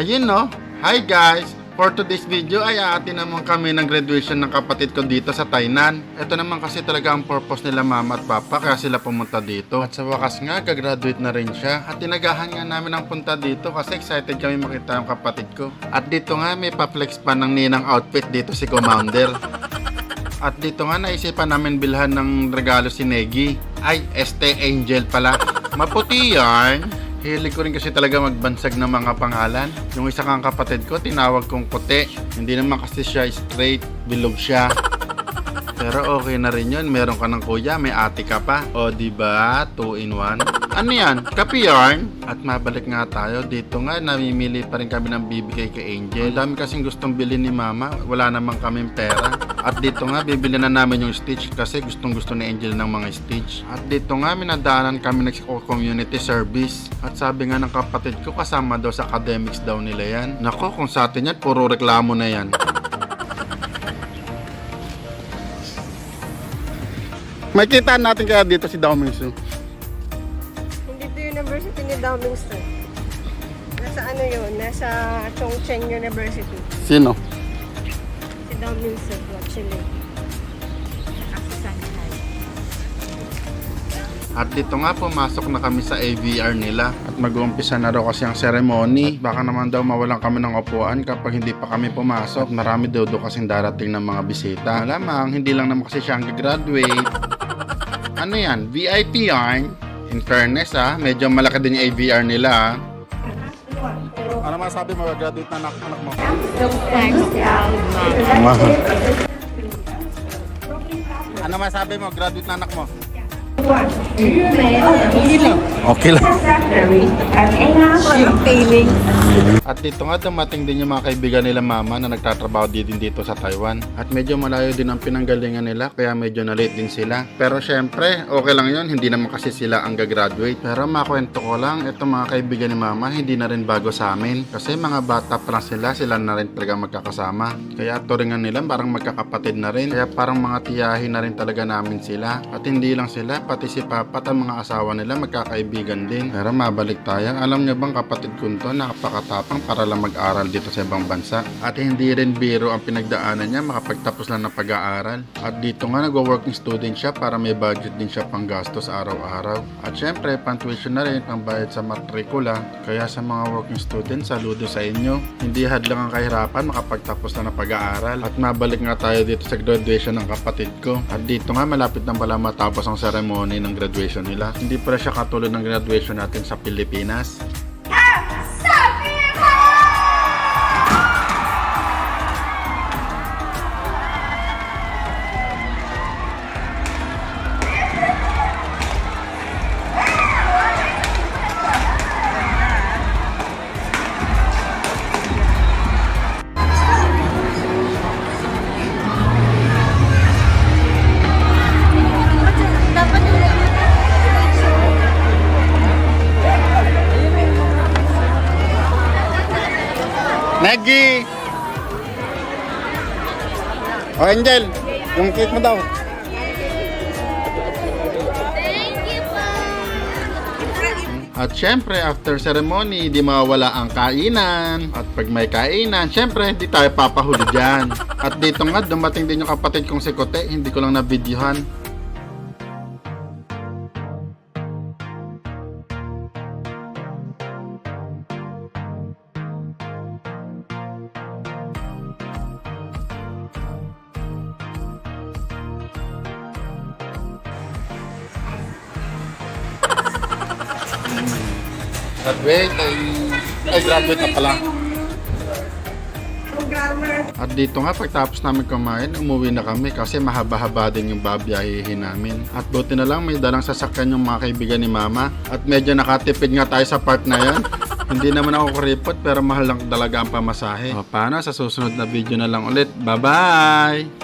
Ayun no. Hi guys! For today's video ay aatin naman kami ng graduation ng kapatid ko dito sa Tainan. Ito naman kasi talaga ang purpose nila mama at papa kaya sila pumunta dito. At sa wakas nga, gagraduate na rin siya. At tinagahan nga namin ang punta dito kasi excited kami makita ang kapatid ko. At dito nga may pa-flex pa ng ninang outfit dito si Commander. At dito nga naisipan namin bilhan ng regalo si Negi. Ay, Este Angel pala. Maputi yarn. Hilig ko rin kasi talaga magbansag ng mga pangalan. Yung isa kang kapatid ko, tinawag kong puti. Hindi naman kasi siya straight, bilog siya. Pero okay na rin yun. Meron ka ng kuya, may ate ka pa. O diba? 2 in 1. Ano yan? Kape yarn? At mabalik nga tayo. Dito nga, namimili pa rin kami ng bibigay kay Angel. Ang dami kasing gustong bilhin ni mama. Wala naman kaming pera. At dito nga, bibili na namin yung Stitch kasi gustong gusto ni Angel ng mga Stitch. At dito nga, minadaanan kami ng community service. At sabi nga ng kapatid ko, kasama daw sa academics daw nila yan. Nako, kung sa atin yan, puro reklamo na yan. Makita natin kaya dito si Dao Mingsu. Hindi to University ni Dao Mingsu. Nasa ano yun? Nasa Chongqing University. Sino? Si Dao Mingsu, actually. At dito nga pumasok na kami sa AVR nila at mag-uumpisa na raw kasi ang ceremony. Baka naman daw mawalan kami ng upuan kapag hindi pa kami pumasok. At marami daw kasing darating ng mga bisita. Malamang hindi lang naman kasi siya ang gagraduate. Ano yan? VIP yarn? In fairness medyo malaki din yung AVR nila Ano masabi mo, graduate na anak mo? Ano masabi mo, graduate na anak mo? Okay lang. At dito nga dumating din yung mga kaibigan nila mama na nagtatrabaho din dito sa Taiwan. At medyo malayo din ang pinanggalingan nila kaya medyo na-late din sila. Pero syempre, okay lang yun. Hindi naman kasi sila ang gagraduate. Pero makwento ko lang, itong mga kaibigan ni mama hindi na rin bago sa amin. Kasi mga bata pa lang sila na rin talaga magkakasama. Kaya turingan nila parang magkakapatid na rin. Kaya parang mga tiyahin na rin talaga namin sila. At hindi lang sila, pati si papa at ang mga asawa nila magkakaibigan din. Pero mabalik tayo. Alam niyo bang kapatid ko to nakapakatapang para lang mag-aral dito sa ibang bansa. At hindi rin biro ang pinagdaanan niya makapagtapos lang ng pag-aaral. At dito nga nagwo-working student siya para may budget din siya pang gastos araw-araw. At syempre pang-tuition na rin pang bayad sa matrikula. Kaya sa mga working student, saludo sa inyo. Hindi hadlang ang kahirapan makapagtapos na ng pag-aaral. At mabalik nga tayo dito sa graduation ng kapatid ko. At dito nga malapit na pala matapos ang ceremony ng graduation nila. Hindi pala siya katulad ng graduation natin sa Pilipinas. Negi! O Angel, yung cake mo daw. At syempre, after ceremony, di mawawala ang kainan. At pag may kainan, syempre, hindi tayo papahuli dyan. At dito nga, dumating din yung kapatid kong si Kote. Hindi ko lang na-videohan. Graduate na pala. At dito nga pagtapos namin kumain, umuwi na kami kasi mahaba-haba din yung babiyahihin namin. At buti na lang may dalang sasakyan yung mga kaibigan ni mama. At medyo nakatipid nga tayo sa part na yan. Hindi naman ako kuripot pero mahal lang talaga ang pamasahe. O paano, sa susunod na video na lang ulit. Bye-bye!